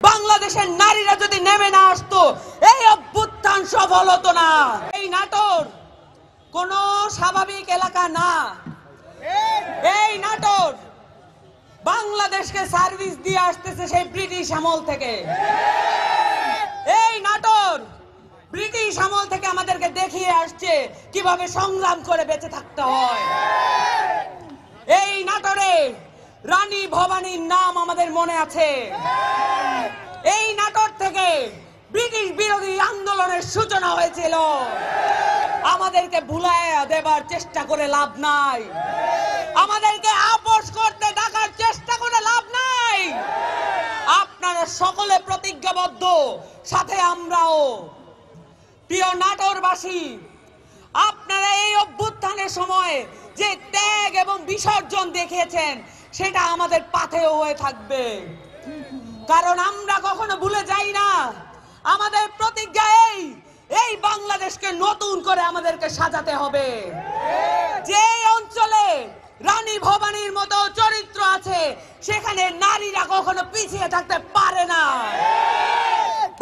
বাংলাদেশের নারীরা যদি নেমে না আসতো এই অভ্যুত্থান সফল হতো না। এই নাটোর কোন স্বাভাবিক এলাকা না। এই নাটোর বাংলাদেশকে সার্ভিস দিয়ে আসতেছে সেই ব্রিটিশ আমল থেকে। এই নাটোর ব্রিটিশ আমল থেকে আমাদেরকে দেখিয়ে আসছে কিভাবে সংগ্রাম করে বেঁচে থাকতে হয়। এই নাটোরে রানী ভবানীর নাম আমাদের মনে আছে। এই নাটোর থেকে ব্রিটিশ বিরোধী আন্দোলনের সূচনা হয়েছিল। আমাদেরকে ভুলাইয়া দেবার চেষ্টা করে লাভ নাই, আমাদেরকে আপোষ করতে ডাকার চেষ্টা করে লাভ নাই। আপনারা সকলে প্রতিজ্ঞাবদ্ধ, সাথে আমরাও। প্রিয় নাটোরবাসী, আপনারা এই অভ্যুত্থানের সময় যে ত্যাগ এবং বিসর্জন দেখিয়েছেন সেটা আমাদের পাথেয় হয়ে থাকবে, কারণ আমরা কখনো ভুলে যাই না। আমাদের প্রতিজ্ঞা এই বাংলাদেশকে নতুন করে আমাদেরকে সাজাতে হবে। যে অঞ্চলে রানী ভবানীর মতো চরিত্র আছে সেখানে নারীরা কখনো পিছিয়ে থাকতে পারে না।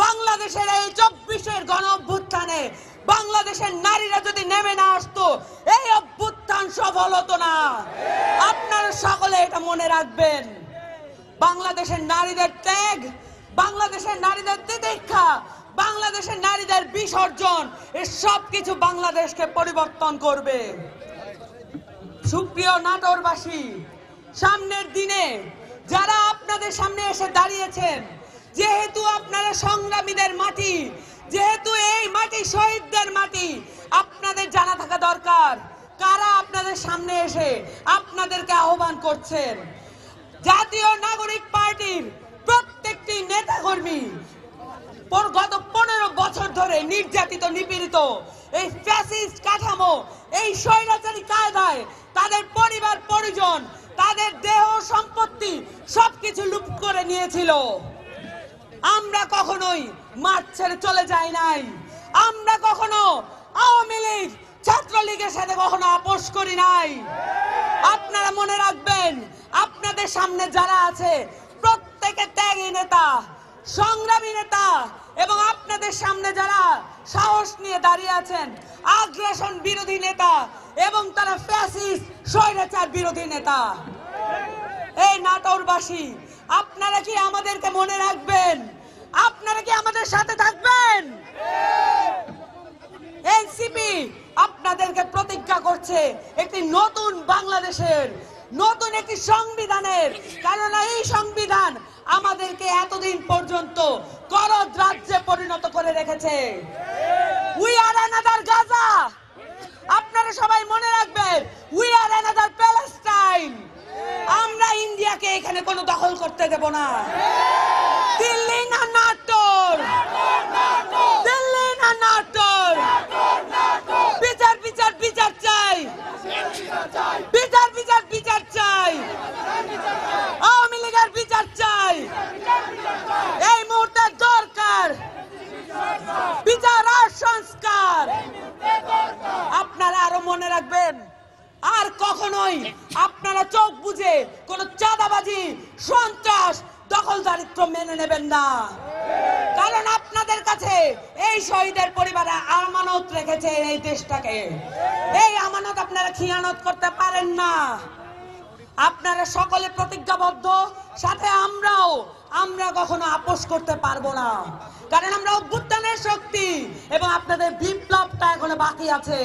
বাংলাদেশের এই 24-এর গণ অভ্যুত্থানে বাংলাদেশের নারীরা যদি নেমে না আসতো এই অভ্যুত্থান সফল হতো না। আপনারা সকলে এটা মনে রাখবেন। বাংলাদেশের নারীদের ত্যাগ, বাংলাদেশের নারীদের তিতিক্ষা, বাংলাদেশের নারীদের বিসর্জন, এই সবকিছু বাংলাদেশকে পরিবর্তন করবে। সুপ্রিয় নাটোরবাসী, সামনের দিনে যারা আপনাদের সামনে এসে দাঁড়িয়েছেন, যেহেতু আপনারা সংগ্রামীদের মাটি, যেহেতু এই মাটি শহীদদের মাটি, আপনাদের জানা থাকা দরকার কারা আপনাদের সামনে এসে আপনাদেরকে আহ্বান করছেন। জাতীয় নাগরিক পার্টির প্রত্যেকটি নেতাকর্মী গত 15 বছর ধরে নির্যাতিত, নিপীড়িত এই ফ্যাসিস্ট কাঠামো, এই স্বৈরাচারী কায়দায় তাদের পরিবার পরিজন, তাদের দেহ সম্পত্তি সবকিছু লুট করে নিয়েছিল। আমরা কখনোই মাঠ ছেড়ে চলে যাই নাই। আমরা কখনো আওয়ামী লীগ, ছাত্রলীগের সাথে কখনো আপোষ করি নাই। আপনারা মনে রাখবেন, আপনাদের সামনে যারা আছে প্রত্যেকে ত্যাগী নেতা, সংগ্রামী নেতা, এবং আপনাদের সামনে যারা সাহস নিয়ে দাঁড়িয়ে আছেন আগ্রাসন বিরোধী নেতা, এবং তারা ফ্যাসিস্ট স্বৈরাচার বিরোধী নেতা। এই নাটোরবাসী, আপনারা কি আমাদেরকে মনে রাখবেন? আপনারা কি আমাদের সাথে থাকবেন? এনসিপি আপনাদেরকে প্রতিজ্ঞা করছে একটি নতুন বাংলাদেশের, নতুন একটি সংবিধানের, কারণ এই সংবিধান আমাদেরকে এতদিন পর্যন্ত করদ রাজ্যে পরিণত করে রেখেছে। We are another Gaza. আপনারা সবাই মনে রাখবেন, উই আর অ্যানাদার প্যালেস্টাইন। আমরা ইন্ডিয়াকে এখানে কোনো দখল করতে দেব না। দিল্লি না নাটোর, দিল্লি না নাটোর। বিচার বিচার বিচার চাই, বিচার বিচার বিচার চাই, আওয়ামী লীগের বিচার চাই। এই মুহূর্তে দরকার বিচার আর সংস্কার। আপনারা আরো মনে রাখবেন, আর কখনোই আপনারা চোখ বুঝে কোন চাঁদাবাজি, সন্ত্রাস, দখলদারিত্ব মেনে নেবেন না, কারণ আপনাদের কাছে এই শহীদের পরিবারে আমানত রেখেছে এই দেশটাকে। এই আমানত আপনারা খিয়ানত করতে পারেন না। আপনারা সকলে প্রতিজ্ঞাবদ্ধ, সাথে আমরাও। আমরা কখনো আপোষ করতে পারবো না, কারণ আমরা অভ্যুত্থানের শক্তি এবং আপনাদের বিপ্লবটা এখনো বাকি আছে।